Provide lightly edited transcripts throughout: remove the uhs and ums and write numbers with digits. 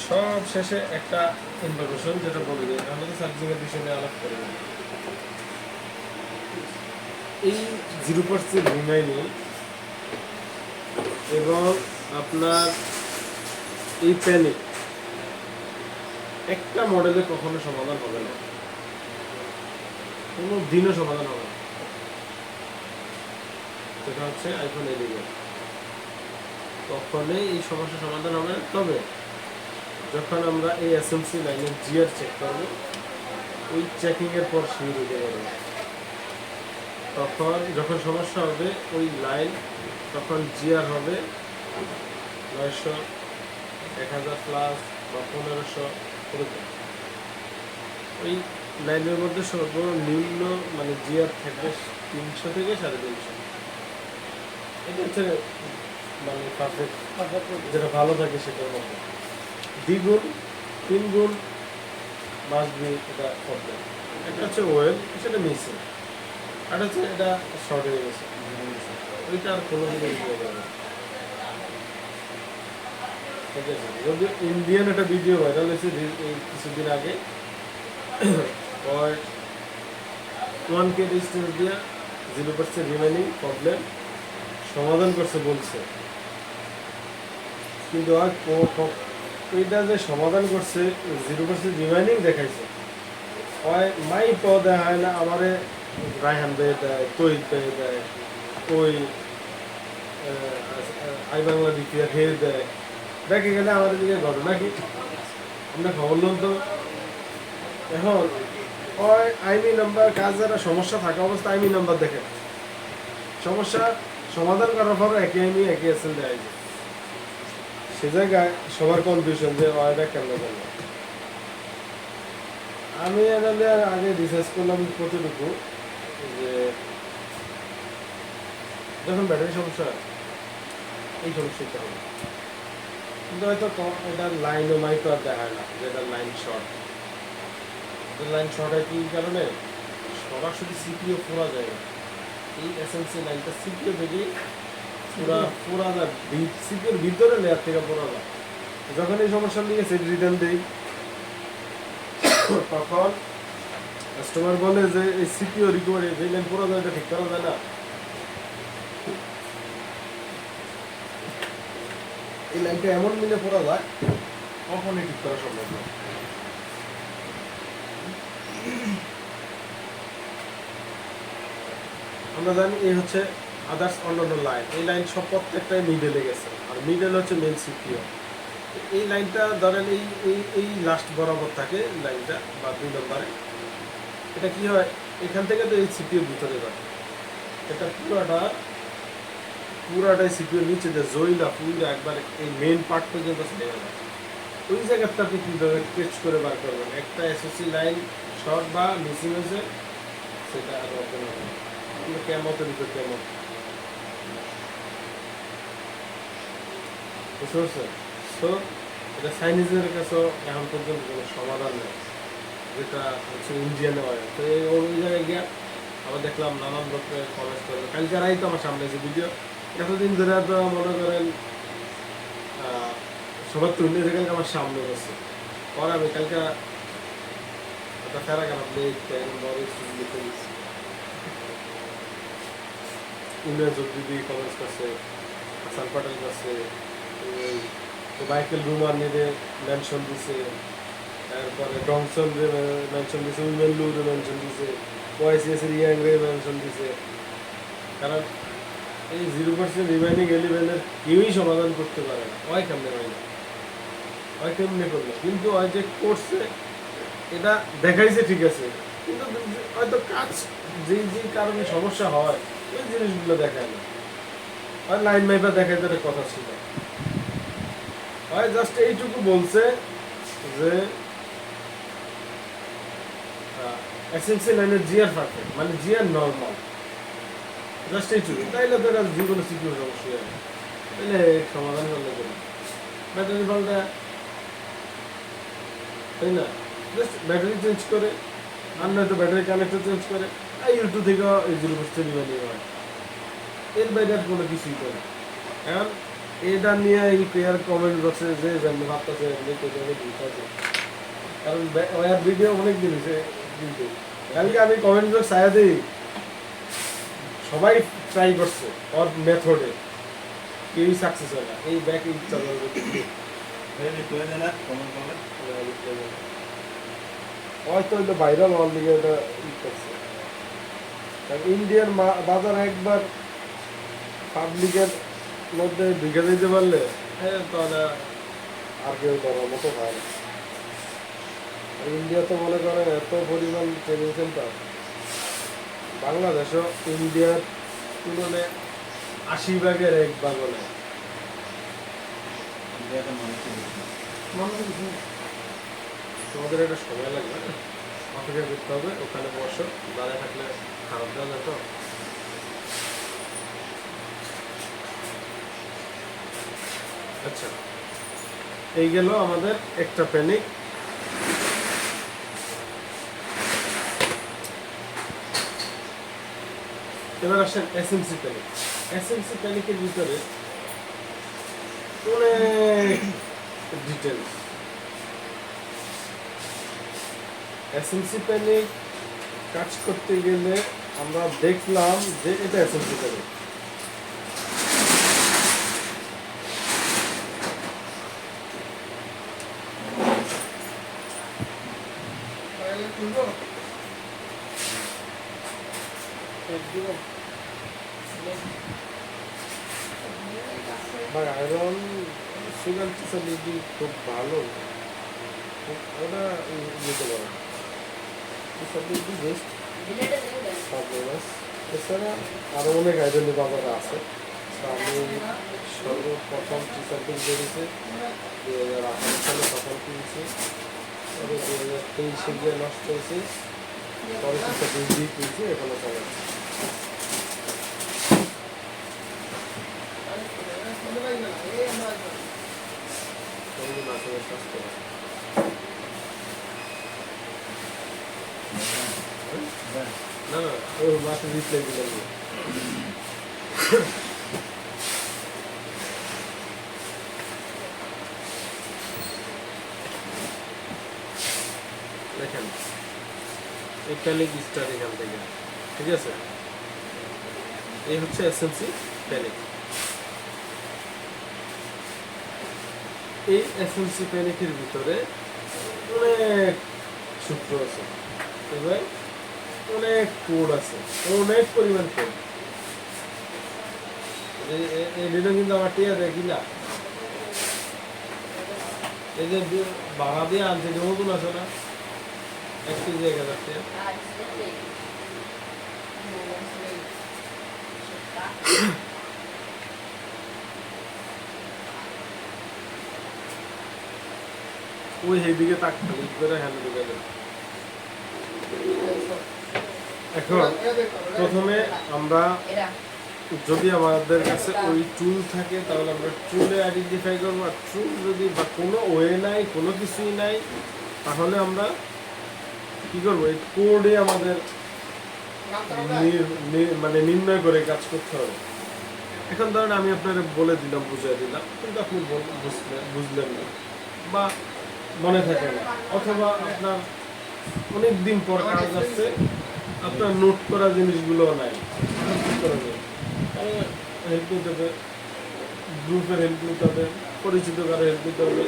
সব শেষে একটা ইনফরমেশন যেটা বলে দিই, আমরা তো সার্ভিসিংয়ের বিষয় নিয়ে আলাপ করি। এই 0% রিমাইনিং এবং আপনার এই প্যানিক একটা মডেলে কখনো সমাধান হবে না, কোনো দিনও সমাধান হবে না। সেটা হচ্ছে আইফোন 11, কখনোই এই সমস্যার সমাধান হবে না। তবে যখন আমরা এই এসএমসি লাইনের জিআর চেক করবো, ওই চেকিংয়ের পর সিঁড়ি দিতে পারবো, তখন যখন সমস্যা হবে ওই লাইন, তখন জিআর হবে 900, 1000 প্লাস বা 1500 এরকম। ওই লাইনের মধ্যে সর্বনিম্ন মানে জিআর থাকবে 300 থেকে 350। এটা হচ্ছে মানে পারফেক্ট, যেটা ভালো থাকে সেটার মধ্যে। দ্বিগুণ 3 গুণ মাস্ট বি এটা প্রবলেম। একটা হচ্ছে ওয়েল, সেটা মিসিং, আর হচ্ছে এটা শর্ট হয়ে গেছে, ওইটা আর কোনো দিকে দিয়ে যাবে। ঠিক আছে, যদি ইন্ডিয়ান একটা ভিডিও ভাইরাল হয়েছে এই কিছুদিন আগে, 1K ডিস্টেন্স দিয়া 0% রিমেনিং প্রবলেম সমাধান করছে বলছে, কিন্তু আর ওইটা যে সমাধান করছে 0% রিমাইনিং দেখাইছে, মাই তো দেখায় না আমারে, রায়হান ভাই দেয়, তহিদ ভাই দেয়, ওই আই বাংলা দ্বিতীয় হে দেয়, দেখে গেলে আমাদের দিকে ঘটনা কি আমরা খবর লোন তো। এখন ওই আইমি নাম্বার কাজ যারা সমস্যা থাকা অবস্থা আইমি নাম্বার দেখে, সমস্যা সমাধান করার পর একই আইমি একই এসএল দেয়, সে জায়গায় সবার কনফিউশন যে ওয়াইটা কেন করলো। আমি আগে রিসার্চ করলাম কতটুকু, যে যখন ব্যাটারি সমস্যা এই সমস্যাটা হবে, কিন্তু হয়তো এটার লাইনও মাইতো আর দেখায় না যে এটার লাইন শর্ট। লাইন শর্ট হয় কি কারণে, সরাসরি সিপিও ফোরা যায় না, এই এসএমসি লাইনটা সিপিও থেকে পুরা যায়, সিপিওর ভিতরে লেয়ার থেকে পড়া যায়। যখন এই সমস্যার দিকে সেট রিটার্ন দেই, তখন কাস্টমার বলে যে এই সিপিও রিকভারি যে লাইন পড়া যায় এটা ঠিক করা যায় না। এই লাইনটা এমন মিলে পড়া যায় কখনই ঠিক করা সম্ভব না। আমরা জানি এই হচ্ছে আদার্স অন্যান্য লাইন, এই লাইন সব প্রত্যেকটাই মিডলে গেছে, আর মিডল হচ্ছে মেন সিপিও। এই লাইনটা ধরেন এই এই এই লাস্ট বরাবর থাকে লাইনটা বা 2 নম্বরে, এটা কি হয় এখান থেকে তো এই সিপিও ভিতরে যায়, এটা পুরাটাই সিপিওর নিচে যে জইলা পুরো একবার এই মেন পার্ট পর্যন্ত চলে যায়। ওই জায়গাটা আপনি কীভাবে টেস্ট করে বার করবেন একটা এসএসসি লাইন শর্ট বা মিসিং হয়েছে, সেটা আর ওপেন হবে না। কেমতের ভিতর কেমন বুঝতে পারছেন? সো এটা চাইনিজের কাছেও এখন পর্যন্ত কোনো সমাধান নেই, যেটা হচ্ছে ইন্ডিয়ানে হয়। তো ওই জায়গায় গিয়া আবার দেখলাম নানান রকমের কমেন্টস করলো, কালকে রাই তো আমার সামনে যে ভিডিও, এতদিন ধরে তো মনে করেন সবার তুলে থেকে আমার সামনে বসে পরে আমি কালকে একটা প্যারাগ্রাফ লিখে লিখে দিচ্ছি। ইমরান দিদি কমেন্টস করছে, হাসান পাটেল করছে, মাইকেল রুমার নিয়ে মেনশন দিছে, তারপরে ডংসন রে মেনশন দিছে, উইমেন লু রে মেনশন দিছে, ওয়াইসিএস এর ইয়াং রে মেনশন দিছে। কারণ এই 0% রিমাইনিং এলিমেন্টের কেউই সমাধান করতে পারে না, ওই কেমনে হয় না, ওই কেমনে করবে, কিন্তু ওই যে করছে এটা দেখাইছে ঠিক আছে, কিন্তু হয়তো কাজ যেই যেই কারণে সমস্যা হয় ওই জিনিসগুলো দেখায় না, আর লাইন মাইপা দেখাইতে একটা কথা ছিল, হয় জাস্ট এইটুকু বলছে যে এসএমসি লাইনের জিআর পারফেক্ট মানে জিআর নর্মাল, জাস্ট এইটুকু, তাইলে তো এটা যে কোনো সিকিউর সমস্যা হয়, তাইলে সমাধান করলে চলে ব্যাটারি পাল্টা, তাই না? জাস্ট ব্যাটারি চেঞ্জ করে, আর নয়তো ব্যাটারি কানেক্টর চেঞ্জ করে, আর ইউটিউব থেকেও এই 0% রিমাইনিং হয়, এর বাইরে আর কোনো কিছুই করে। এখন এটা নিয়ে এই পেয়ার কমেন্ট বক্সে যে যেমন ভাবতেছে এমনি কেটে দিতে, কারণ ওয়ার ভিডিও অনেক দিন হয়েছে কিন্তু কালকে আমি কমেন্ট বক্স ছায়া দিই, সবাই ট্রাই করছে ওর মেথডে, কেউই সাকসেস হয় না। এই ব্যাক ইচ্ছা করবে হয়তো এটা ভাইরাল হওয়ার দিকে এটা ই করছে। ইন্ডিয়ান বাজার একবার পাবলিকের মধ্যে ঢুকে দিতে পারলে তাহলে আর কেউ করার মতো হয় না। আর ইন্ডিয়া তো মনে করেন এত পরিমাণ ট্রেনিং সেন্টার, বাংলাদেশও ইন্ডিয়ার তুলনায় 80 ভাগের 1 ভাগ নেয়। তোমাদের একটা সময় লাগবে, অপেক্ষা করতে হবে, ওখানে বসো, দাঁড়িয়ে থাকলে খারাপ দেওয়া যায় তো। আচ্ছা, এই গেল আমাদের একটা প্যানিক। এবার আসেন এসএমসি প্যানিক। এসএমসি প্যানিকের ভিতরে অনেক ডিটেলস। এসএমসি প্যানিক কাজ করতে গেলে আমরা দেখলাম যে এটা SMC panic. Iron sugar facility খুব ভালো, ওটা নিতে পারে ফ্যাসিলিটি বেস্ট। এছাড়া আরও অনেক আয়রনের বাজারে আছে। আমি সর্বপ্রথম টিচারটি বেরিয়েছে 2018 সালে, তখন কিনছি। তবে 2023 গিয়ে নষ্ট হয়েছে, পরে টিচারটি দিয়ে কিনছি, এখনো চালাচ্ছি। না না, ওর মাঠে রিপ্লাই দিলাম। দেখেন প্যানিক স্টার এখান থেকে, ঠিক আছে? এই হচ্ছে এসএমসি প্যানিক। এই এসএমসি প্যানিকের ভিতরে অনেক সূত্র আছে, এবার অনেক কোড আছে, অনেক পরিমাণ কোড। এটা কিন্তু আমার টিয়া দেখি না, এই যে বাড়া দিয়ে আনছে যে নতুন আছে না, 1 কেজি 1000 টাকা। ওই দিকে তাক খালি করে হ্যান্ড ঢুকে দেয়। এখন প্রথমে আমরা যদি আমাদের কাছে ওই টুল থাকে তাহলে আমরা টুলে আইডেন্টিফাই করবো। আর টুল যদি বা কোনো ওয়ে নাই, কোনো কিছুই নাই, তাহলে আমরা কি করবো, এই কোডে আমাদের মানে নির্ণয় করে কাজ করতে হবে। এখন ধরেন আমি আপনাকে বলে দিলাম, বুঝিয়ে দিলাম, কিন্তু আপনি বুঝলেন না বা মনে থাকে না, অথবা আপনার অনেক দিন পর কাজ আসছে, আপনার নোট করা জিনিসগুলো নাই, হেল্প নিতে হবে, গ্রুপের হেল্প নিতে হবে, পরিচিত কারো হেল্প নিতে হবে,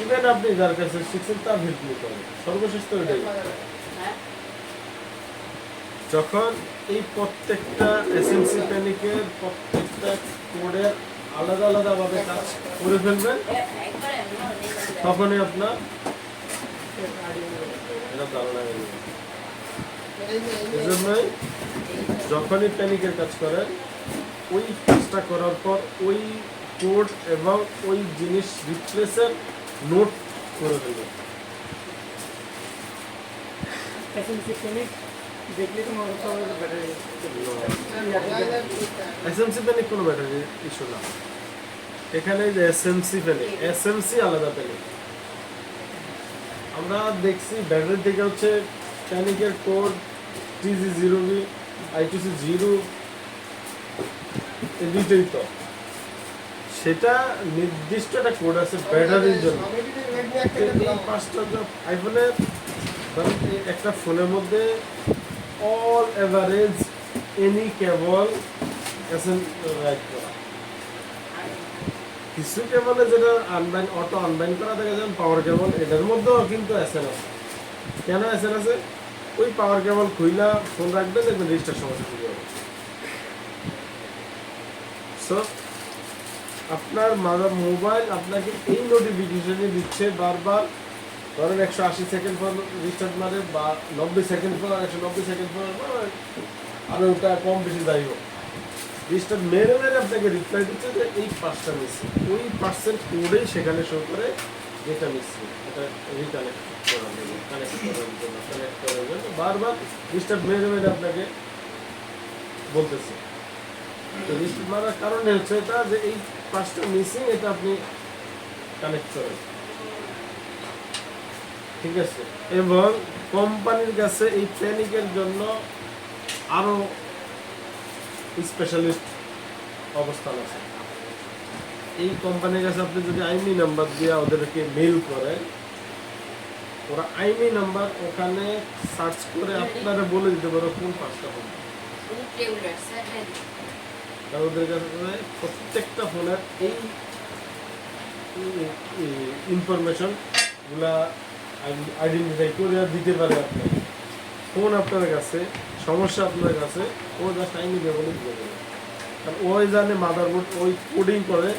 ইভেন আপনি যার কাছে শিখছেন তার হেল্প নিতে হবে। সর্বশেষ তো এটাই, যখন এই প্রত্যেকটা এসএমসি প্যানিকের প্রত্যেকটা কোডের আলাদা আলাদা ভাবে কাজ করে ফেলবেন, তখনই আপনার এটা ধারণা হয়ে যাবে। এই জন্যই যখনই প্যানিকের কাজ করেন, ওই কাজটা করার পর ওই কোড এবং ওই জিনিস রিপ্লেসের নোট করে ফেলবেন। এসএমসি প্যানিক কোনো ব্যাটারি ইস্যু না। এখানে যে এসএমসি প্যানিক, এসএমসি আলাদা প্যানিক। আমরা দেখছি ব্যাটারির দিকে হচ্ছে প্যানিকের কোড TG0B, I2C0, এই দুইটাই তো। সেটা নির্দিষ্ট একটা কোড আছে ব্যাটারির জন্য। এই 5টা আইফোনের ধরেন একটা ফোনের মধ্যে অল এভারেজ এনি কেবল রাইট করা, কিছু কেবলে যেটা আনবাইন অটো আনবাইন করা থাকে, যেমন পাওয়ার কেবল, এটার মধ্যেও কিন্তু এসএন আছে। কেন এসএন আছে? ওই পাওয়ার কেবল খুইলা ফোন রাখবেন, দেখবেন রেজিস্টার সমস্যা শুরু হবে। সো আপনার মোবাইল আপনাকে এই নোটিফিকেশনই দিচ্ছে বারবার। ধরেন 180 সেকেন্ড পর রিস্টার্ট মারে বা 90 সেকেন্ড পর, 190 সেকেন্ড পর, আর ওটা কম বেশি যাই হোক, রিস্টার্ট মেরে মেরে আপনাকে রিপ্লাই দিচ্ছে যে এই 5টা মিসিং। ওই পার্সেন্ট কোডেই সেখানে শো করে যেটা মিসিং, এটা রিকানেক্ট করার জন্য, কানেক্ট করার জন্য বারবার রিস্টার্ট মেরে মেরে আপনাকে বলতেছে। তো রিস্টার্ট মারার কারণে হচ্ছে এটা যে এই 5টা মিসিং, এটা আপনি কানেক্ট করেন, ঠিক আছে। এবং কোম্পানির কাছে এই প্যানিকের জন্য আরো স্পেশালিস্ট অবস্থান আছে। এই কোম্পানির কাছে আপনি যদি আইমি নাম্বার দিয়ে ওদেরকে মেল করেন, ওরা আইমি নাম্বার ওখানে সার্চ করে আপনারা বলে দিতে পারো কোন 5টা ফোন। ওদের কাছে প্রত্যেকটা ফোনের এই ইনফরমেশন গুলা আইডেন্টিফাই করে দিতে পারে আপনাকে। ফোন আপনার কাছে, সমস্যা আপনার কাছে, ও জাস্ট আইনি বলে দিতে পারে। কারণ ওই জানে মাদারবোর্ড ওই কোডিং করে,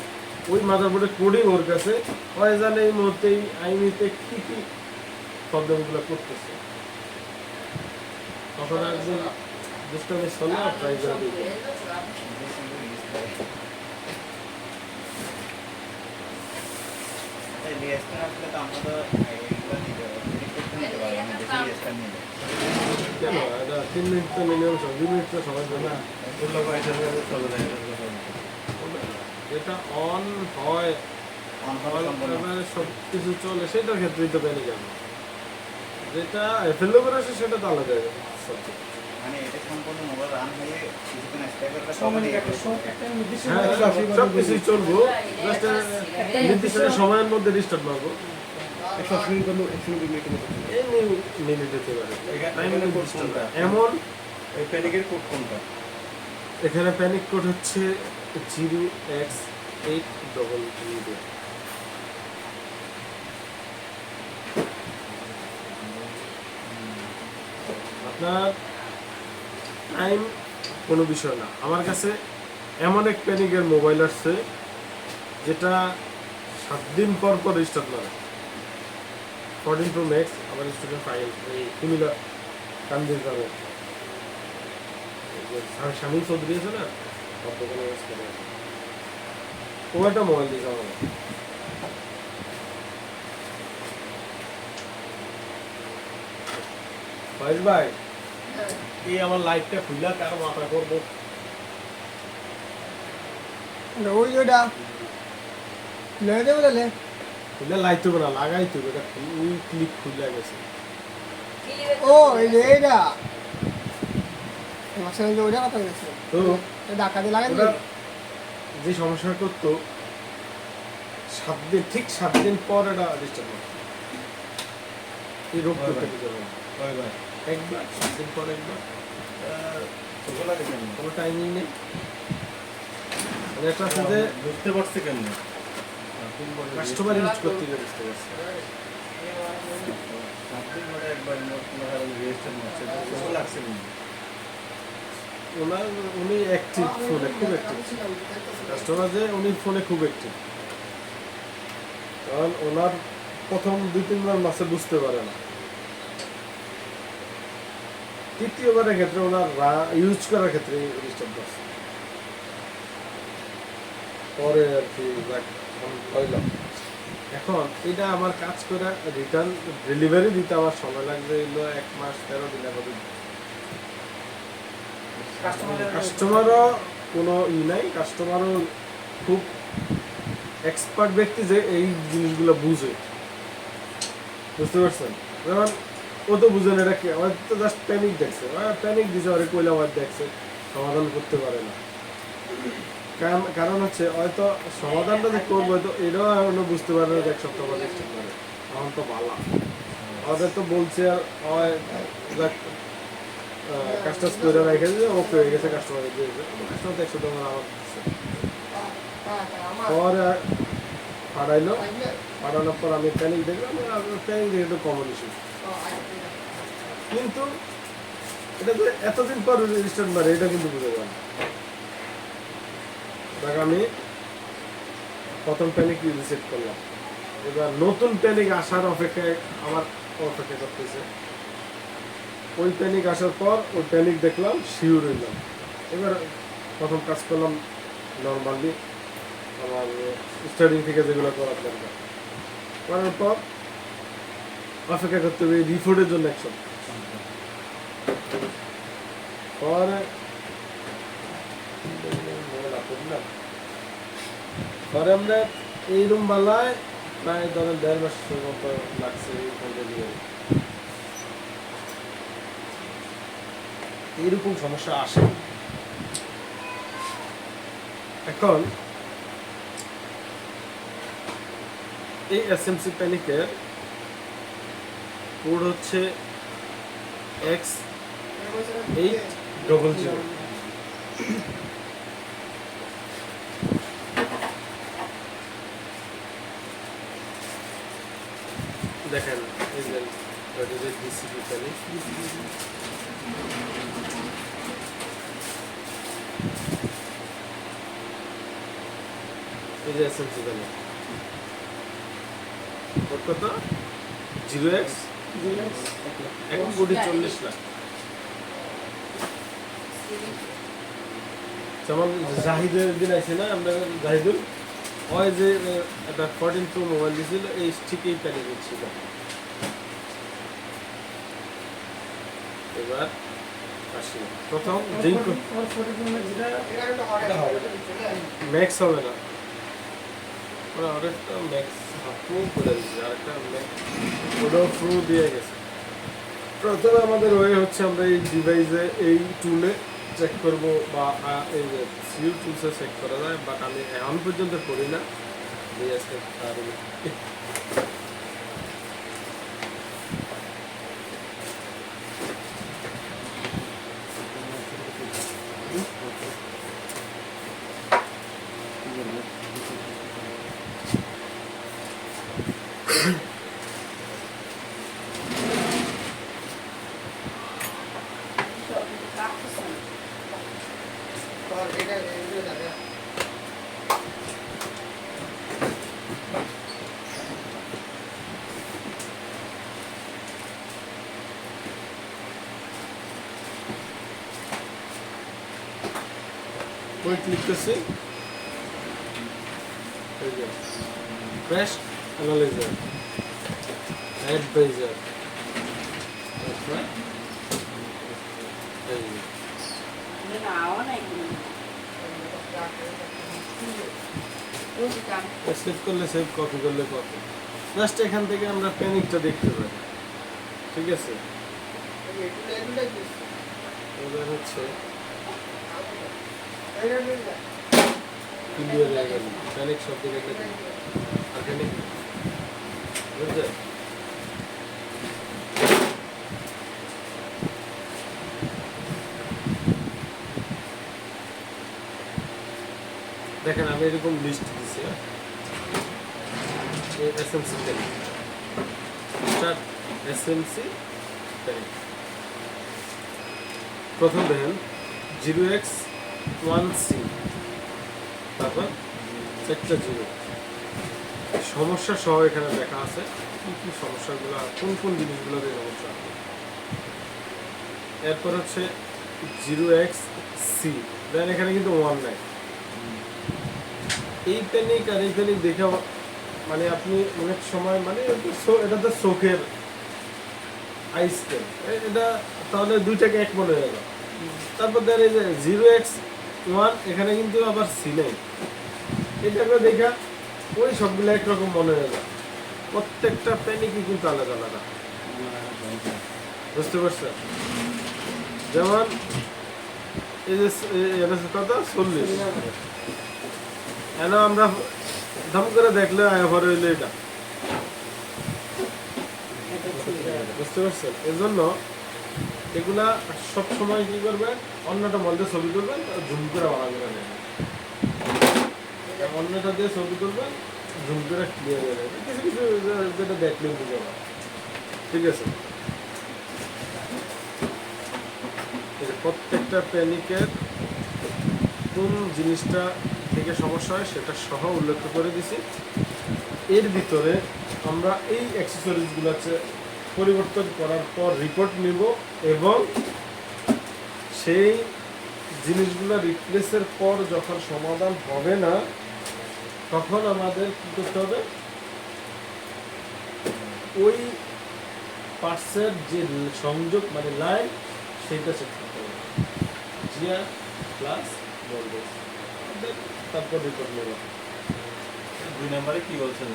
ওই মাদারবোর্ডের কোডিং ওর কাছে, ওই জানে এই মুহূর্তে এই আইনিতে কী কী প্রবলেমগুলো করতেছে। তখন একজন দুষ্টামি চলে ট্রাই করে দিতে। কেন এটা 3 মিনিট তো মিনিমাম, 2 মিনিট তো সময় দেবে না। এটা অন হয়, সব কিছু চলে, সেটার ক্ষেত্রেই তো প্যানিক যাবে। যেটা ফেলে করে আসে সেটা তো আলাদা যাবে। সব কিছুই চলবো, নির্দিষ্ট সময়ের মধ্যে রিস্টার্ট মারবো। এমন এখানে প্যানিক কোড হচ্ছে 0x800। আপনার টাইম কোনো বিষয় না। আমার কাছে এমন এক প্যানিকের মোবাইল আসছে যেটা 7 দিন পর পর রিস্টার্ট মারে। 14 Pro Max, আমার স্টুডেন্ট ফাইল এই কুমিল্লা কান্দির যাবে, শামীম চৌধুরী আছে না, ও একটা মোবাইল দিয়েছে আমাকে। ফয়েজ ভাই, এই আমার লাইটটা খুললা কারো মাথা করবো। ওই ওটা লয়ে দেবো তাহলে খুললে লাইট হবে না, লাগাই তো এটা ওই ক্লিপ খুলে গেছে। ও এই যে এইটা মাঝখানে যে ওইটা কথা গেছে তো ধাক্কা দিয়ে লাগাই ওটা যে সমস্যা করতো 7 দিন, ঠিক 7 দিন পর এটা ডিস্টার্ব হয়। এই রোগ করতে একবার 7 দিন পর একবার কোনো টাইমিং নেই। একটা আছে যে বুঝতে পারছি কেন কাস্টমার ইউজ করতে গিয়ে বুঝতে পারছি। উনি অ্যাক্টিভ ফোনে, খুব অ্যাক্টিভ কাস্টমার, যে উনি ফোনে খুব অ্যাক্টিভ। কারণ ওনার প্রথম 2-3 বার মাসে বুঝতে পারে না, তৃতীয়বারের ক্ষেত্রে ওনার ইউজ করার ক্ষেত্রে ডিস্টার্ব করছে। পরে আর কি হইলাম। এখন এটা আমার কাজ করে রিটার্ন ডেলিভারি দিতে আমার সময় লাগবে 1 মাস 13 দিন। কাস্টমারও কোনো নাই, কাস্টমারও খুব এক্সপার্ট ব্যক্তি যে এই জিনিসগুলো বুঝে, বুঝতে পারছেন? যেমন ও তো বুঝে না এটা কি, আমার তো জাস্ট প্যানিক দেখছে, প্যানিক দিছে, আরে কইলা আমার দেখছে, সমাধান করতে পারে না। কারণ হচ্ছে হয়তো সমাধানটা যে করবো তো এটাও এখনো বুঝতে পারবে না যে এক সপ্তাহ পরে স্টার্ট করে এখন তো ভালো আমাদের তো বলছে আর হয় যাক, কাজটা করে রেখে দিয়ে ওকে হয়ে গেছে কাস্টমার দিয়েছে কাস্টমার তো 100 টাকা আমার দিচ্ছে। পরে পাঠাইলো পাঠানোর পর আমি প্যানিক দেখলাম প্যানিক দেখে একটু কমন ইস্যু কিন্তু এটা তো এতদিন পর রেজিস্টার্ড মারে এটা কিন্তু বুঝে গেলাম দেখ আমি প্রথম প্যানিক রিসেট করলাম এবার নতুন প্যানিক আসার অপেক্ষায় আমার অপেক্ষা করতেছে ওই প্যানিক আসার পর ওই প্যানিক দেখলাম শিওর হইলাম এবার প্রথম কাজ করলাম নর্মালি আমার স্টার্টিং থেকে যেগুলো করার দরকার করার পর অপেক্ষা করতে হবে রিপোর্টের জন্য একশো পরে পরে আমরা এই রুম বালায় প্রায় ধরেন 1.5 মাসের মতো লাগছে এইরকম সমস্যা আসে এখন এই এসএমসি প্যানিকের কোড হচ্ছে X800 দেখেন এই যে ডিসিপি প্যানিক এই যে এসএমসি প্যানিক কোড কত 0x 1,40,00,000 যেমন জাহিদের দিন আছে না আমরা জাহিদুল ওই যে একটা 14 প্রো মোবাইল দিয়েছিল এই ঠিক এই প্যানিক ছিল এবার আসি প্রথম যেই ম্যাক্স হবে না ওরা আরেকটা ম্যাক্স প্রো করে দিয়েছে আরেকটা ওটাও প্রো দিয়ে গেছে প্রথমে আমাদের ওয়ে হচ্ছে আমরা এই ডিভাইসে এই টুলে চেক করব বা এই যে সিউ টুলসে চেক করা যায় বাট আমি এখন পর্যন্ত করি না এই আজকে ওই ক্লিক করছি এই যে ক্র্যাশ অ্যানালাইজার অ্যাডভাইজার সেভ করলে সেভ কপি করলে কপি জাস্ট এখান থেকে আমরা প্যানিকটা দেখতে পাই ঠিক আছে এবার হচ্ছে ক্লিয়ার হয়ে গেল প্যানিক শব্দ দেখে আর প্যানিক বুঝলে দেখেন আমি এরকম লিস্ট দিচ্ছি SMC panic start SMC panic প্রথম দেখেন 0x1C তারপর সেক্টর 0 সমস্যা সহ এখানে দেখা আছে কি কি সমস্যাগুলো কোন কোন জিনিসগুলোতে সমস্যা এরপর হচ্ছে 0xC দেন এখানে কিন্তু 1 নাই এই প্যানিক আর এই প্যানিক দেখে মানে আপনি অনেক সময় মানে এটা তো চোখের আইসক্রিম এটা তাহলে দুইটাকে এক মনে হয়ে গেল তারপর দেখেন এই যে 0x1 এখানে কিন্তু আবার সি নাই এটাকে দেখা ওই সবগুলো একরকম মনে হয়ে যায় প্রত্যেকটা প্যানিকই কিন্তু আলাদা আলাদা বুঝতে পারছেন যেমন এই যে এটা কত 40 কেন আমরা দাম করে দেখলে আয়াভর হইলো এটা, বুঝতে পারছেন? এজন্য এগুলা সব সময় কি করবেন, অন্যটা মধ্যে ছবি তুলবেন, জুম করে বানাবেন নেবেন, অন্যটা দিয়ে ছবি তুলবেন, জুম করে ক্লিয়ার হয়ে যাবে, কিছু কিছু যেটা দেখলে বুঝে যাবে। ঠিক আছে, এই যে প্রত্যেকটা প্যানিকের কোন জিনিসটা থেকে সমস্যা হয় সেটা সহ উল্লেখ করে দিছি। এর ভিতরে আমরা এই অ্যাক্সেসরিজগুলো হচ্ছে পরিবর্তন করার পর রিপোর্ট নিব এবং সেই জিনিসগুলো রিপ্লেসের পর যখন সমাধান হবে না তখন আমাদের কী করতে হবে, ওই পার্টসের যে সংযোগ মানে লাইন সেইটা চেক করতে হবে, জিয়া প্লাস ভোল্টেজ, তারপর রিপোর্ট নেব। 2 নম্বরে কি বলছেন?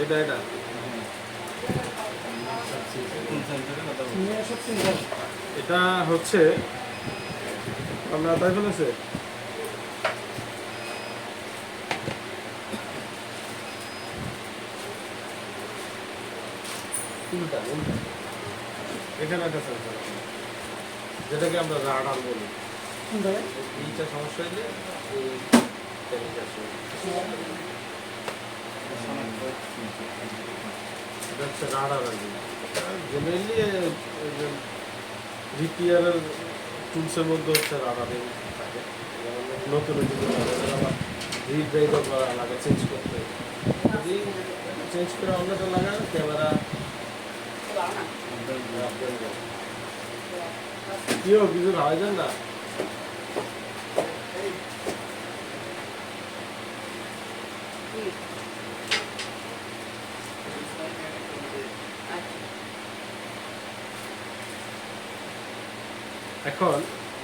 এটা এটা কোন সেন্সারের কথা বলছেন? এটা হচ্ছে আমরা তাই ফেলেছে উল্টা উল্টা, এখানে একটা সেন্সার আছে যেটাকে আমরা রাডার বলি। এইটা সমস্যা হলে এই chemical আসবে। এটা হচ্ছে রাডার আর কি। জেনারেলি রিপেয়ারের টুলসের মধ্যে হচ্ছে রাডারিং থাকে, নতুন আবার রিড্রাইভও করা লাগে, চেঞ্জ করতে। যদি চেঞ্জ করে অন্যটা লাগান ক্যামেরা কেউ কিছু খাওয়াই যান না। এখন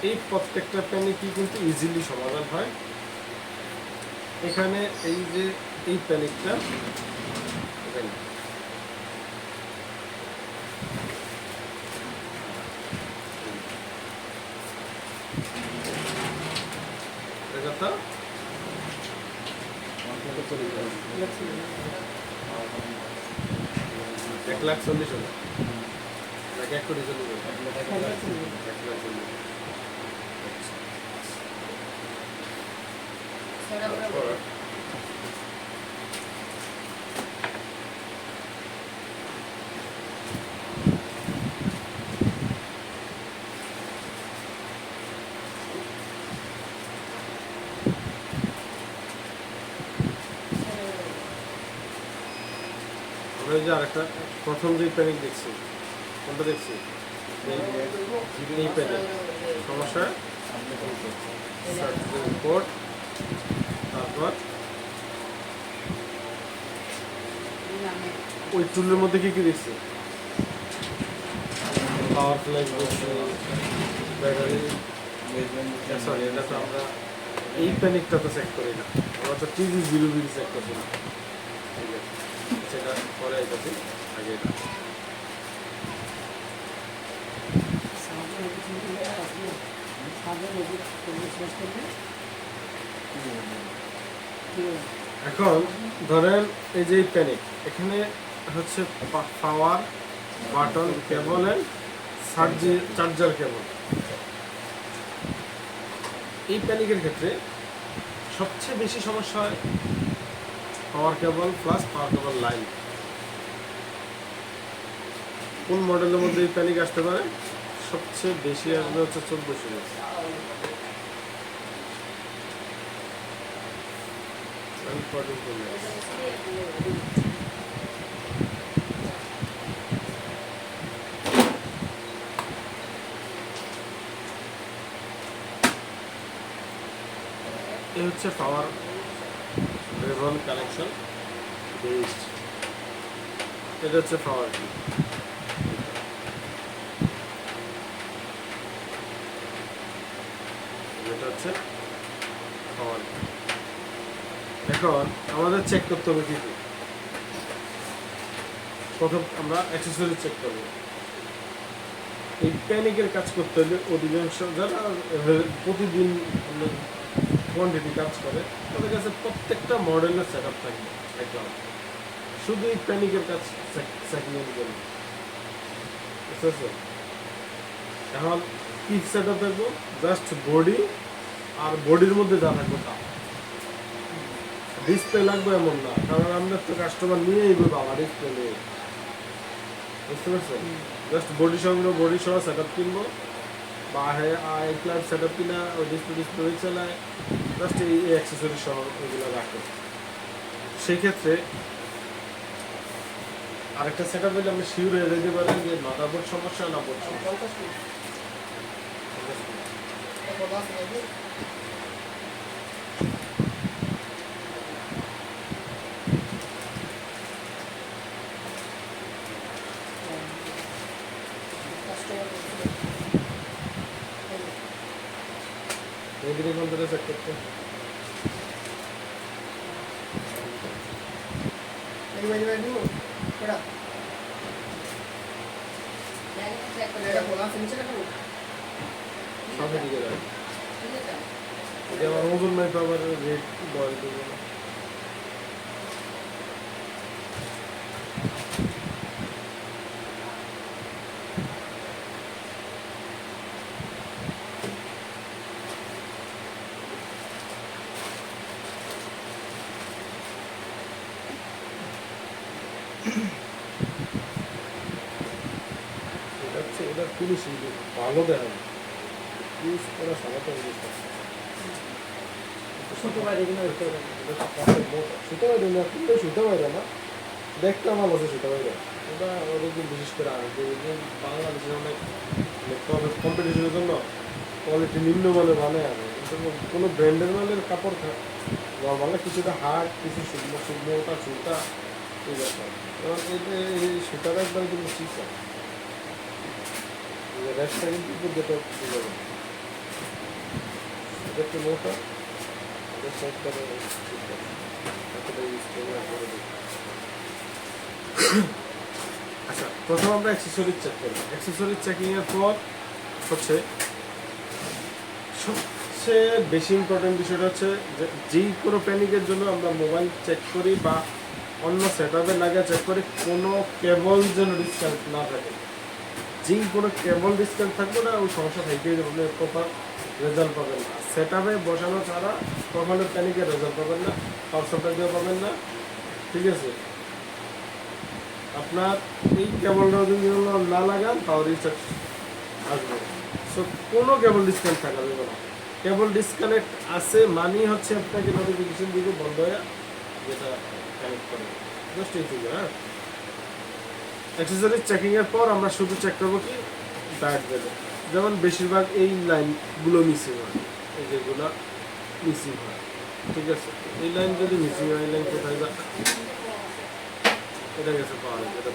এই প্রত্যেকটা প্যানিকই কিন্তু ইজিলি সমাধান হয়। এখানে এই যে এই প্যানিকটা কথা 1,40,000 নাকি 1,40,000? আমরা যে আরেকটা প্রথম যে প্যানিক দেখছি, কোনটা দেখছি? এই প্যানিক সমস্যা রিপোর্ট, তারপর ওই টুলের মধ্যে কি কি দেখছি? পাওয়ার ফ্ল্যাশ দেখছি, ব্যাটারি। সরি, এটা তো আমরা এই প্যানিকটা তো চেক করি না, আমরা তো টিভি 0 চেক করছি না। ঠিক আছে, সেটা পরে আইতাছি, আগে এটা। এখন ধরেন এই যে প্যানিক, এখানে হচ্ছে power button cable and charger cable. এই প্যানিকের ক্ষেত্রে সবচেয়ে বেশি সমস্যা হয় পাওয়ার কেবল প্লাস পাওয়ার কেবল লাইন। কোন মডেলের মধ্যে এই প্যানিক আসতে পারে? সবচেয়ে বেশি আসবে হচ্ছে 1400। এই হচ্ছে পাওয়ার রেভন কানেকশন বেসড, এটা হচ্ছে পাওয়ার কি। এটা হচ্ছে পাওয়ার। এখন আমাদের চেক করতে হবে কি কি। প্রথম আমরা অ্যাক্সেসরি চেক করব। এই প্যানিকের কাজ করতে হলে অধিকাংশ যারা প্রতিদিন কোয়ান্টিটি কাজ করে তাদের কাছে প্রত্যেকটা মডেলের সেট আপ থাকবে একদম, শুধু এই প্যানিকের কাজ সেকেন্ডের জন্য, বুঝতে পারছো? এখন কি সেট আপ থাকবো, জাস্ট বডি আর বডির মধ্যে যা থাকবে তা, ডিসপ্লে লাগবে এমন না, কারণ আমরা তো কাস্টমার নিয়েই বলবো আমার ডিসপ্লে নিয়ে, বুঝতে পারছেন? জাস্ট বডি সঙ্গে বডি সহ সেট আপ কিনবো, বা আই ক্লাউড সেট আপ কিনা ওই ডিসপ্লে চালায়, জাস্ট এই অ্যাক্সেসরি সহ ওইগুলো রাখে। সেক্ষেত্রে আরেকটা সেট আপ হলে আপনি শিওর হয়ে যেতে পারেন যে মাদারবোর্ড সমস্যা না বোর্ড সমস্যা। এদিকে কোন ধরে চেক করতে সামনের দিকে যাবে, এটা আমার ওজন নাই তো আবার রেট বয় দেবো না। এটা হচ্ছে এটার ফিনিশিং ভালো দেখা যায়, ইউজ করা সালাতে ছোটো বাইরে কিনা হইতে পারে। সুতো বাইরে না, কিন্তু সুতো বাইরে না, দেখতে আমার আছে সুতো বাইরে। ওটা ওদের বিশেষ করে বাংলাদেশের অনেক কম্পিটিশনের জন্য কোয়ালিটি নিম্নমানের মানে আনে, কিন্তু কোনো ব্র্যান্ডের মানের কাপড় নর্মালে কিছুটা হার্ড, কিছু শুকনো শুকনো ওটা সুতা, এই ব্যাপার। এবং এই সুতাটা একবার কিন্তু ঠিক আছে, রেটটা কিন্তু যেটা বুঝা যায় এটা একটু মোটা, এটা সাইডটারে ঠিক আছে, এতটা ইউজ করে দিই। আচ্ছা, প্রথম আমরা অ্যাক্সেসরিজ চেক করব। অ্যাক্সেসরিজ চেকিংয়ের পর হচ্ছে সবচেয়ে বেশি ইম্পর্টেন্ট বিষয়টা হচ্ছে যে যেই কোনো প্যানিকের জন্য আমরা মোবাইল চেক করি বা অন্য সেট আপে লাগিয়ে চেক করি, কোনো কেবল যেন ডিসকানেক্ট না থাকে। যেই কোনো কেবল ডিসকানেক্ট থাকবে না, ওই সমস্যা থাকতেই যাবে, প্রপার রেজাল্ট পাবেন না। সেট আপে বসানো ছাড়া কখনো প্যানিকের রেজাল্ট পাবেন না, পাওয়ার সাপ্লাই দেওয়া পাবেন না, ঠিক আছে? আপনার এই কেবলটা যদি না লাগান তাও রিচার্জ আসবে। সো কোনো কেবল ডিসকানেক্ট থাকা যাবে না। কেবল ডিসকানেক্ট আছে মানেই হচ্ছে আপনাকে নোটিফিকেশন দিকে বন্ধ হয়ে যেটা কানেক্ট করে, জাস্ট এই থেকে। হ্যাঁ, অ্যাক্সেসরিজ চেকিংয়ের পর আমরা শুধু চেক করবো কি ডায়েট দেবে, যেমন বেশিরভাগ এই লাইনগুলো মিসিং হয়, এই যেগুলো মিসিং হয়, ঠিক আছে? এই লাইন যদি মিসিং হয়, এই লাইন কোথায় যা এটা গেছে পাওয়া যায়, এটা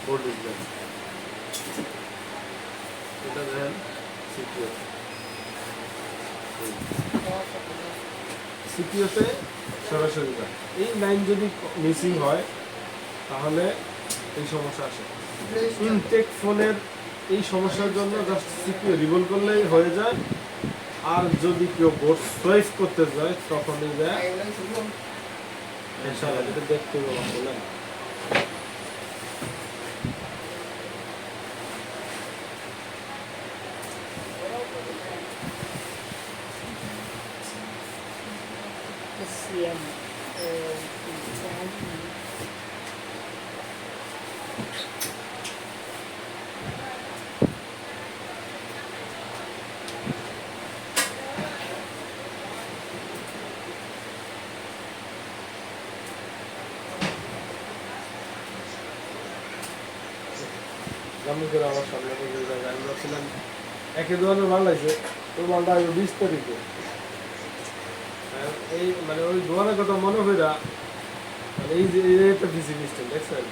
বোর্ড ডিসপ্লে, এটা দেখেন সিপিও, সিপিওতে সরাসরি এই লাইন যদি মিসিং হয় তাহলে এই সমস্যা আসে। ইনটেক ফোনের এই সমস্যার জন্য জাস্ট সিপিও রিভল করলেই হয়ে যায়, আর যদি কেউ বোর্ড সোয়াইপ করতে যায় তখনই যায় এটা দেখতে বলেন। যেমন করে আমার সামনে আমি ভাবছিলাম একে ধরনের মাল আছে, ওই মালটা আমি 20 তারিখে এই মানে ওই দোকানের কথা মনে হয় না, মানে এই যে একটা বিসি সিস্টেম দেখছেন।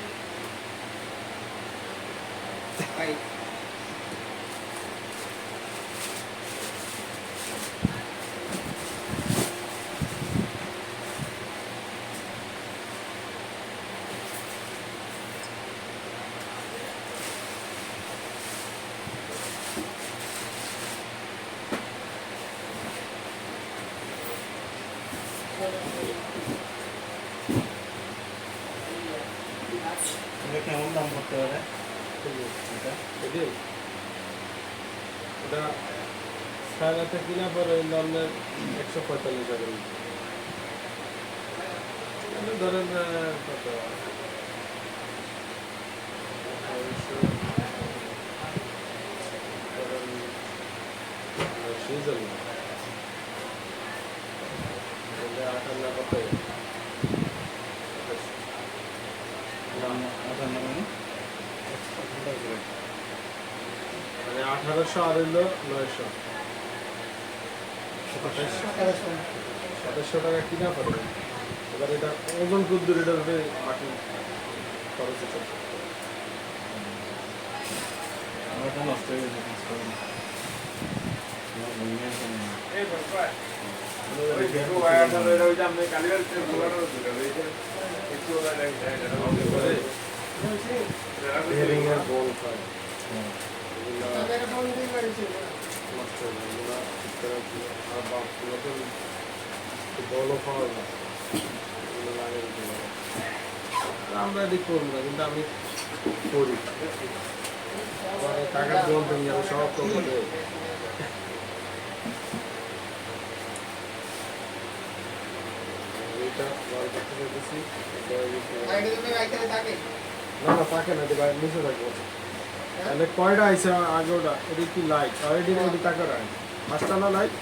কেমন দাম করতে পারে এটা? এটি ওটা সারাতে কিনা পরে আপনার 145 টাকা ধরেন কত সিজন 58 কত মানে 1800 আর হইলো 900 2700 টাকা কিনা পড়বে এবার এটা ওজন কুদ্দুর এটার উপরে বাকি খরচ আছে আমারটা নষ্ট হয়ে গেছে কাজ করে না। আমার ভেঙে গেছে না। বেয়ারিং এর বল হয় হ্যাঁ। এগুলা নষ্ট হয়ে যায় এগুলা ঠিক করে দিয়ে আর বাপগুলো তো একটু বলও পাওয়া যায় এগুলো লাগিয়ে দিতে পারে তা আমরা এদিক করবো না কিন্তু আমি করি আমার এই টাকার জোন থেকে আমি সব করবো এইটা বল করতে চাইতেছি না না থাকে না এটা নিচে থাকবে তাহলে কয়টা আইসে আগে ওটা এটা কি লাইট অলরেডি ওটা টাকা রাখ পাঁচটা না লাইট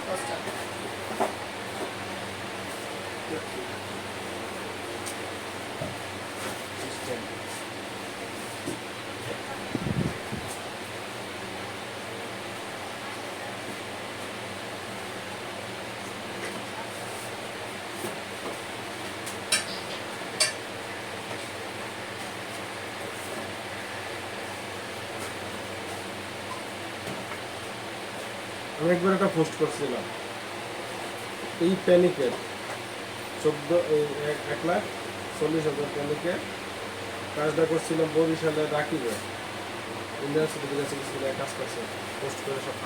আমি একবার একটা পোস্ট করছিলাম এই প্যানিকের 1,40,000 প্যানিকে কাজটা করছিলাম বরিশালে রাখিবে ইন্ডিয়ান সিটিজেন স্কুলে কাজ করছে পোস্ট করে সব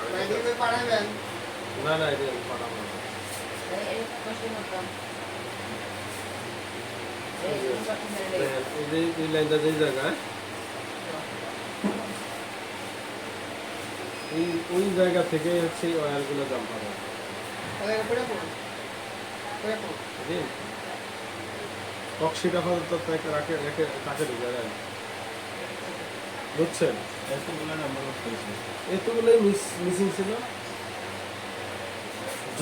পাঠাবেন না না এটা পাঠাবো না এই লাইনটা যেই জায়গায় এই ওই জায়গা থেকে হচ্ছে ওয়্যারগুলো দাম পাবে কক্সিটা হয়তো তাকে তাকে ঢুকে দেয় বুঝছেন এতগুলো নাম্বার নোট করেছি। এতগুলোই মিসিং ছিল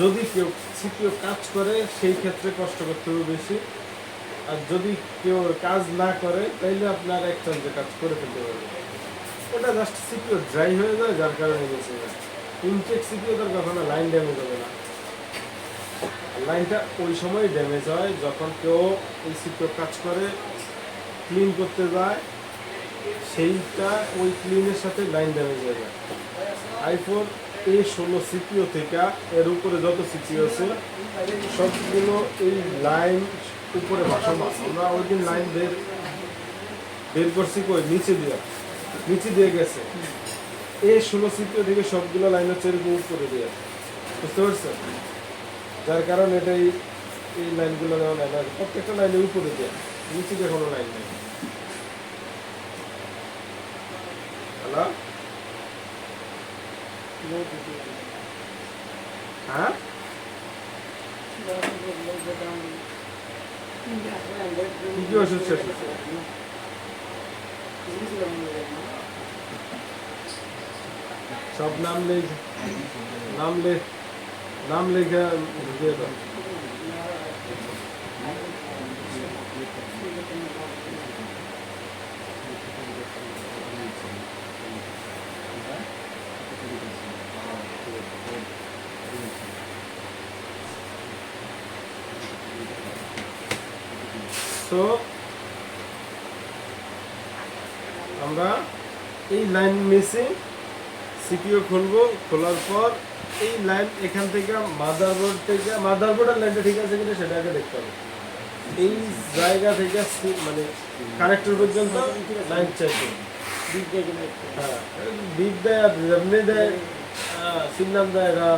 যদি কেউ কাজ করে সেই ক্ষেত্রে কষ্ট করতে হবে বেশি আর যদি কেউ কাজ না করে তাইলে আপনার এক চান্সে কাজ করে ফেলতে পারবে ওটা জাস্ট সিকিউর ড্রাই হয়ে যায় যার কারণে গেছে ইনটেক সিকিউর কখনো লাইন ড্যামেজ হবে না লাইনটা ওই সময় ড্যামেজ হয় যখন কেউ এই সিকিউর কাজ করে ক্লিন করতে যায় সেইটা ওই ক্লিনের সাথে লাইন ড্যামেজ হয়ে যায় আইফোন A16 সিপিও থেকে এর উপরে যত সিপিও আছে সবগুলো এই লাইন উপরে ভাসমান আমরা ওই দিন লাইন বের করছি কই নিচে দিয়ে গেছে A16 সিপিও থেকে সবগুলো লাইন হচ্ছে এরকম উপরে দিয়ে বুঝতে পারছেন যার কারণে এটাই এই লাইনগুলো নেওয়া লাইন প্রত্যেকটা লাইনের উপরে দিয়ে নিচে দিয়ে কোনো লাইন নেই হ্যালো হ্যাঁ কি ওষুধ শেষ হচ্ছে সব নাম লেখা দিয়ে দাও তো আমরা এই লাইন মেশিন সিপিইউ খুলবো খোলার পর এই লাইন এখান থেকে মাদারবোর্ডের লাইনটা ঠিক আছে কিনা সেটা আগে দেখতে হবে এই জায়গা থেকে মানে কানেক্টর পর্যন্ত লাইন চাইছে হ্যাঁ ডিপ দেয় আর এমনি দেয় সিগন্যাল দেয় এরা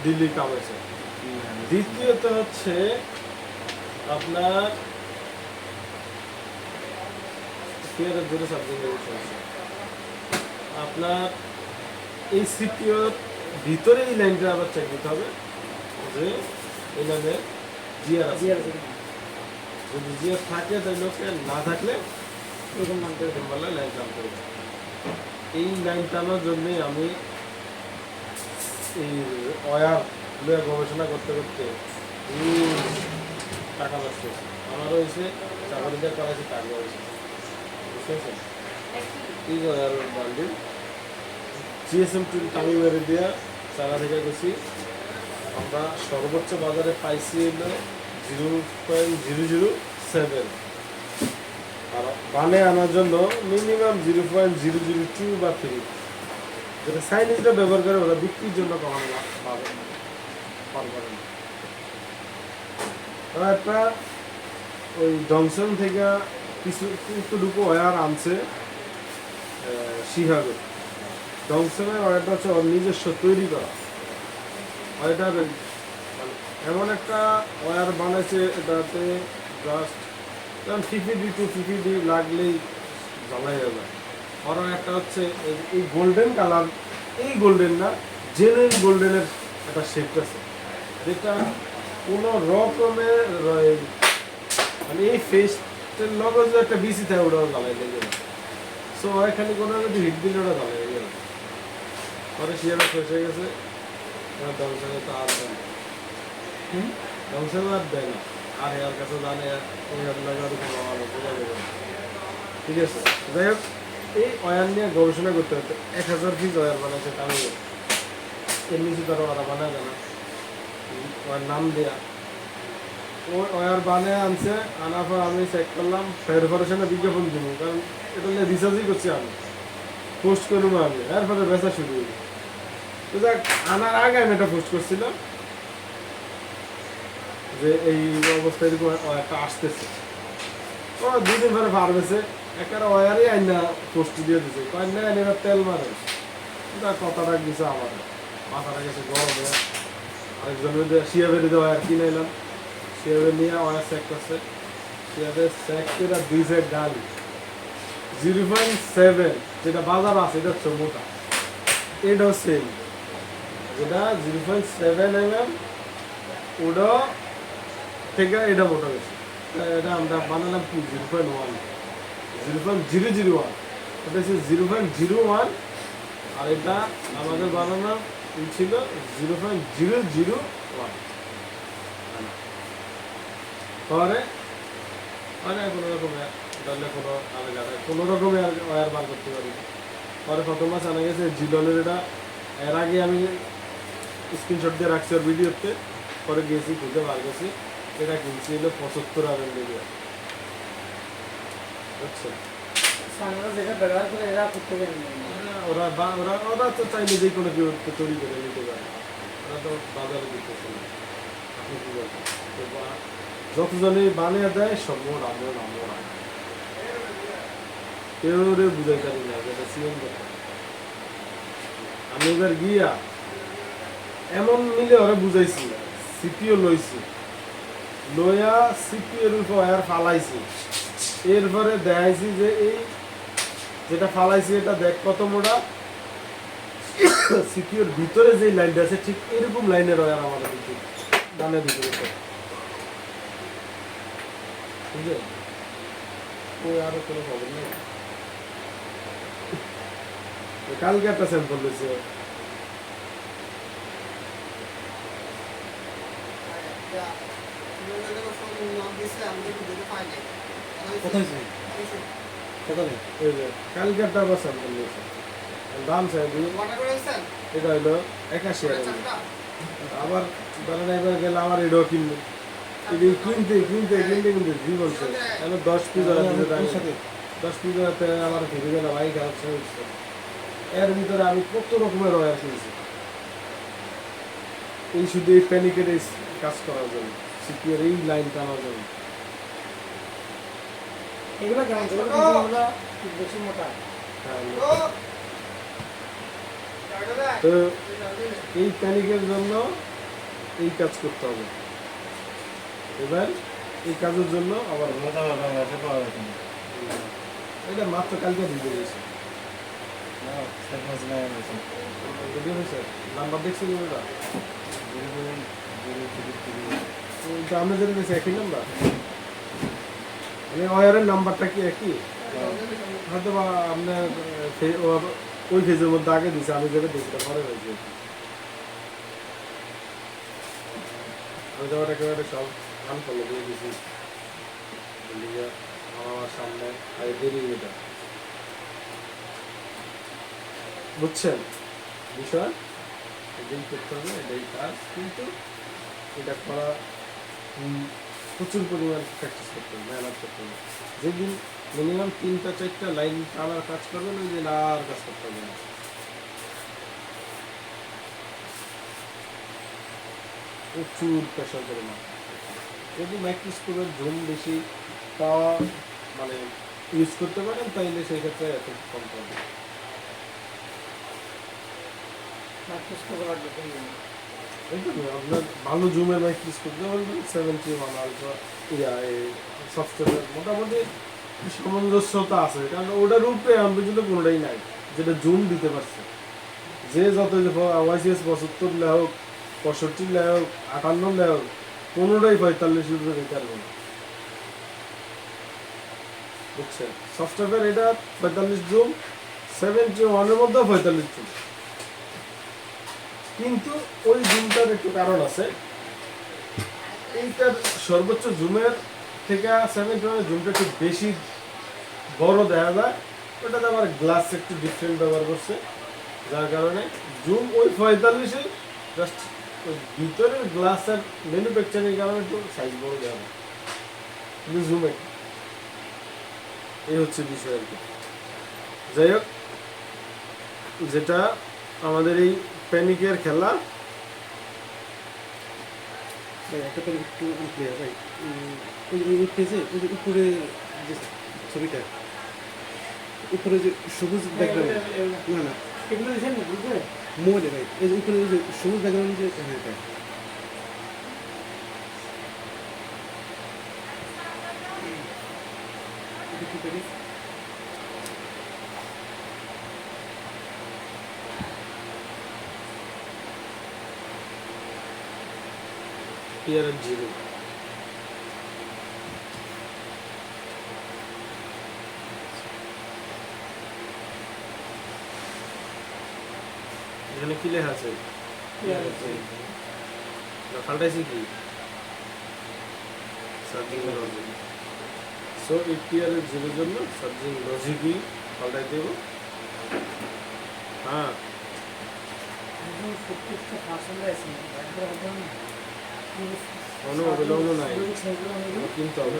দিল্লি কামাইছে দ্বিতীয়ত হচ্ছে আপনার সফটওয়্যারের জন্য সাবজেক্ট সমস্যা। আপনার এই সিপিওর ভিতরে এই লাইনটা আবার চেক দিতে হবে যে এই লাইনে জিআর আছে। জিয়ার আছে যদি জিআর থাকে তাহলে ওকে, না থাকলে এরকম মানতে হবে। এরকম বলে লাইন টান করবে। এই লাইন টানার জন্যই আমি এই ওয়ার নিয়ে গবেষণা করতে করতে টাকা নষ্ট হয়েছে। আমারও হয়েছে, চাকরিতে করাইছে, টাকা হয়েছে, বুঝতে পারছেন? এই ওয়ার বান্ডিল জিএসএম টুল টামি মেরে দেওয়া চারা থেকে গেছি। আমরা সর্বোচ্চ বাজারে পাইছি হলো 0.007, আর বানে আনার জন্য মিনিমাম 0.002 বা 3, যেটা চাইনিজরা ব্যবহার করে ওরা বিক্রির জন্য কমানো পাবে পারবে না। ওরা একটা ওই জংশন থেকে কিছু একটুটুকু ওয়ার আনছে শিহাগো। জংশনের ওয়ারটা হচ্ছে ওর নিজস্ব তৈরি করা ওয়ারটার, মানে এমন একটা ওয়ার বানাইছে এটাতে জাস্ট যেমন 50D to 50D লাগলেই জ্বালাই যাবে। আরও একটা হচ্ছে এই গোল্ডেন কালার, এই গোল্ডেন না, জেনুইন গোল্ডেনের একটা শেপ আছে যেটা কোনো রকমের মানে এই ফেসটের লগে যে একটা বিসি থাকে ওটাও জ্বালাই লেগে যাবে। সো এখানে কোনো যদি হিট দিলে ওটা জ্বালাই লেগে যাবে। পরে শিয়ারে শেষ হয়ে গেছে, দংশনে তো আর দেয় না, দংশনে আর দেয় না, আর এর কাছে জানে ঠিক আছে। যাই হোক, এই ওয়ার নিয়ে গবেষণা করতে হতো। 1000 পিস ওয়ার বানাইছে তামিল, এর নিচে তারা ওরা বানায় না, ওর নাম দেয়া ওই ওয়ার বানিয়ে আনছে। আনার পর আমি চেক করলাম, ফেডারেশনে বিজ্ঞাপন দিব, কারণ এটা নিয়ে রিসার্চই করছি, আমি পোস্ট করবো, আমি এরপরে বেচা শুরু করি। তো যাক, আনার আগে আমি এটা পোস্ট করছিলাম যে এই অবস্থায় এরকম ওয়ারটা আসতেছে। ও 2 দিন পরে পারবেছে একটা ওয়ারই আইনা পোস্ট দিয়ে দিছে, কয়েকদিন আইনে তেল মারে। তার কথাটা দিছে আমার মাথাটা গেছে গরম হয়ে। আরেকজনের শিয়াবের ওয়ার কিনে এলাম, শিয়াবে নিয়ে ওয়ার চেক করছে, শিয়াবে চেক করে দিয়েছে গালি 0.7, যেটা বাজার আছে এটা হচ্ছে মোটা, এটাও সেম, যেটা 0.7 mm ওটা থেকে এটা মোটা বেশি। এটা আমরা বানালাম কি 0.1, 0.001, এটা হচ্ছে 0.01, আর এটা আমাদের বানানো ছিল 0.001। পরে মানে কোনো রকমে ধরলে কোনো আলাদা কোনো রকমে ওয়ার বার করতে পারি। পরে প্রথম মাস আনা গেছে জিলনের, এটা এর আগে আমি স্ক্রিনশট দিয়ে রাখছি ওর ভিডিওতে, পরে গিয়েছি খুঁজে বার গেছি। এটা কিনছি হলো 75,000 দিয়ে, বুঝছেন? সামনে যেটা ব্যবহার করে এরা করতে পারে না। ওরা ওরা ওরা তো চাইলে যে কোনো কেউ তৈরি করে নিতে পারে, ওরা তো বাজারে দিতেছে না। আপনি কি বলছেন? তো যতজনই বানিয়ে দেয় সব মোড়া মোড়া মোড়া, কেউ রে বুঝাই পারি না যেটা সিএম কথা। আমি এবার গিয়া এমন মিলে ওরা বুঝাইছি, সিপিও লইছি, লইয়া সিপিওর উপর ওয়ার ফালাইছি, এরপরে দেখাইছি যে এই যেটা ফালাইছি এটা দেখ কত মোটা, সিপিওর ভিতরে যে লাইনটা আছে ঠিক এরকম লাইনের ওয়ার আমাদের ডানের ভিতরে, বুঝলে? ওই আরো কোনো খবর নেই। কালকে একটা স্যাম্পল দিয়েছে, কোথায় ছিল? কোথায়? এই যে কালকে একটা আবার স্যাম্পল দিয়েছে, দাম স্যাম্পল এটা হইলো 81,000। আবার ধরেন এবার গেলে আমার এটাও কিনবে, এটা কিনতে কিনতে কিনতে কিনতে কি বলছে, 10 পিস 10 পিস আমার ফিরে গেল, ভাই খারাপ হচ্ছে। এর ভিতরে আমি কত রকমের ওয়্যার কিনছি, এই শুধু এই প্যানিকের এই কাজ করার জন্য, সিপিওর এই লাইন টানার জন্য। এগুলো কেমন ছিল? এগুলো বেশি মোটা। হ্যাঁ, তো এই প্যানিকের জন্য এই কাজ করতে হবে। এবার এই কাজের জন্য আবার মোটা মোটা আছে পাওয়া যাচ্ছে না। এটা মাত্র কালকে ভিডিও দিয়েছে না স্যার মাঝে না গেছে ভিডিও হয়েছে নাম্বার দেখছিল ওটা তো আমরা যেটা দিয়েছি একই নাম্বার মানে ওয়ারের নাম্বারটা কি একই হয়তো বা আপনার ওই ফেজের মধ্যে আগে দিয়েছে আমি যেটা দিয়েছি পরে হয়েছে আমি তো ওটা একেবারে সব আন করলো দিয়ে দিয়েছি আমার সামনে আগে দেরি এটা বুঝছেন বিষয় এটাই করতে হবে এটাই কাজ কিন্তু এটা করা প্রচুর পরিমাণ প্র্যাকটিস করতে হবে মেহনত করতে হবে যেদিন মিনিমাম 3টা 4টা লাইন টানার কাজ করবেন ওই দিন আর কাজ করতে হবে না প্রচুর প্রেশার করে না যদি মাইক্রোস্কোপের জুম বেশি পাওয়া মানে ইউজ করতে পারেন তাইলে সেই ক্ষেত্রে এত কম পাবে আপনার ভালো জুমের মাইক্রোস্কোপ যেমন 71 আলট্রা সফটওয়্যার মোটামুটি সামঞ্জস্যতা আছে কারণ ওটার উপরে আমরা কিন্তু কোনোটাই নাই যেটা জুম দিতে পারছে যে যত ওয়াইসিএস 75 লে হোক 65 লে হোক 58 লে হোক কোনোটাই 45 উপরে দিতে পারবে না বুঝছেন সফটওয়্যার এটা 45 জুম 71 এর মধ্যেও 45 জুম কিন্তু ওই জুমটার একটু কারণ আছে এইটার সর্বোচ্চ জুমের থেকে 71 জুমটা একটু বেশি বড় দেখা যায় ওটাতে আবার গ্লাস একটু ডিফারেন্ট ব্যবহার করছে যার কারণে জুম ওই 45-এ জাস্ট ওই ভিতরের গ্লাসের ম্যানুফ্যাকচারিং কারণে একটু সাইজ বড় দেওয়া হয় কিন্তু জুমে এই হচ্ছে বিষয় আর কি যাই হোক যেটা আমাদের এই প্যানিকের খেলা ভাই একটা তো একটু ক্লিয়ার ভাই ওই পেজে ওই যে উপরে যে ছবিটা উপরে যে সবুজ ব্যাকগ্রাউন্ড না না এগুলো দিয়েছেন না বুঝলে মোবাইলে ভাই এই যে উপরে যে সবুজ ব্যাকগ্রাউন্ড যে হ্যাঁ এটা এটা কি পেজ টিআরএফ জিরো এখানে কি লেখা আছে ফাল্টাইছি কি সার্চিং লজিক সো এই টিআরএফ জিরোর জন্য সার্চিং লজিকই পাল্টাই দেব হ্যাঁ প্রত্যেকটা পার্সেন্ট আছে একবার হবে না কোনো অবিলম্ব নাই কিনতে হবে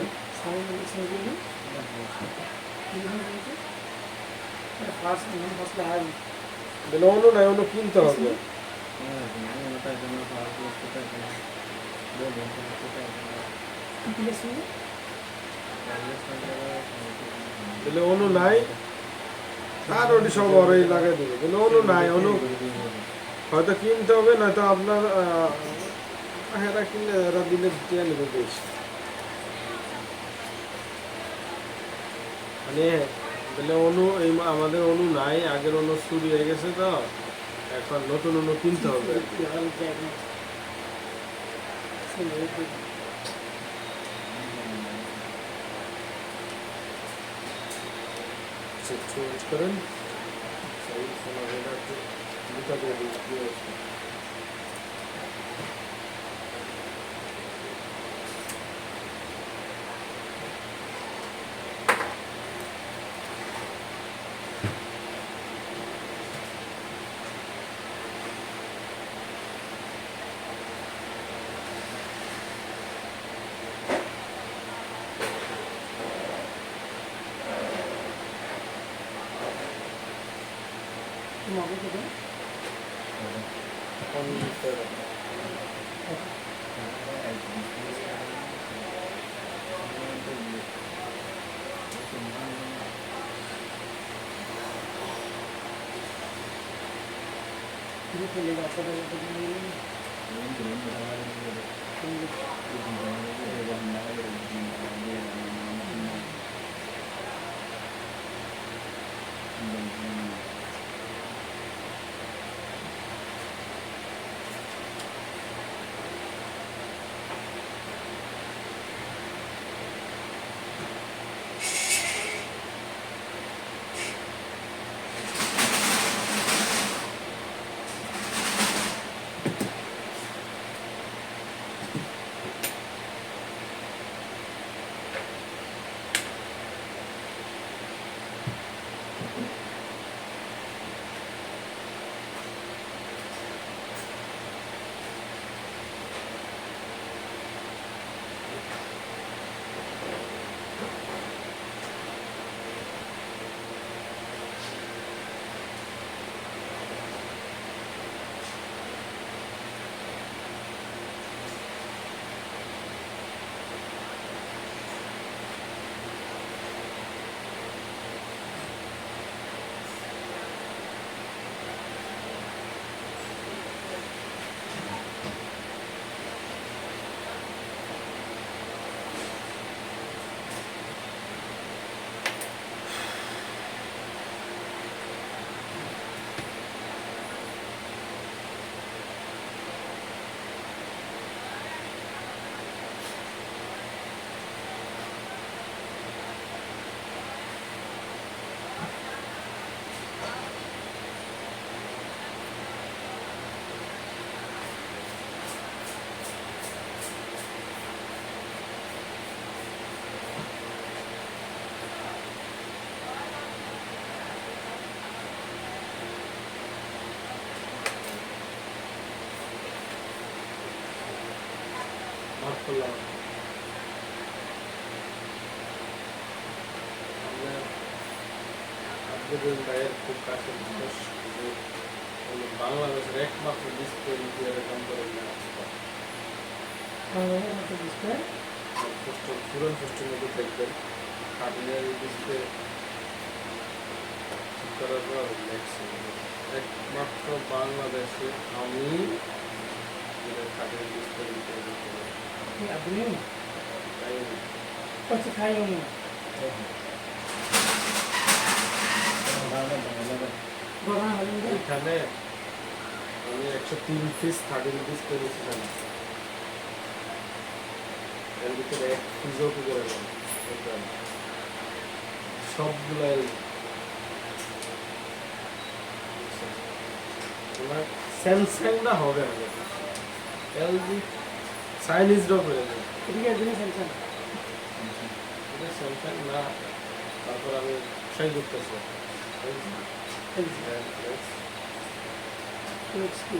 বিলম্ব নাই অন্য কিনতে হবে বলে অনু নাই আর ওটি সব ওরাই লাগাই দেবে বলে অনু নাই অনু হয়তো কিনতে হবে নয়তো আপনার এরা কিনলে এরা দিলে দিয়ে নেবে বেশ মানে বলে অনু এই আমাদের অনু নাই আগের অনু চুরি হয়ে গেছে তো এখন নতুন অনু কিনতে হবে চেঞ্জ করেন দুটা দিয়ে দিয়ে মাফ করলাম আমরা আব্দুল ভাইয়ের খুব কাছে মানুষ যে উনি বাংলাদেশের একমাত্র ডিসপ্লে ইন্ডিয়ারে কোম্পানির নাম পুরান পোস্টের মধ্যে দেখবেন কাটিনের ডিসপ্লে করার পর লেখছে একমাত্র বাংলাদেশে আমি কাটিনের ডিসপ্লে ইন্ডিয়া দিতে পারি আপনি তাই কত খাই আমি গরম হলে এখানে আমি 103 পিস 30 পিস করেছি এখানে এর ভিতরে এক পিসও কি করে নেন সবগুলাই তোমার স্যামসাংটা হবে না এলজি চাইনিজরাও করে দেবে এদিকে একদিনই স্যামসাং এটা স্যামসাং না তারপর আমি ট্রাই করতেছি এক্সপি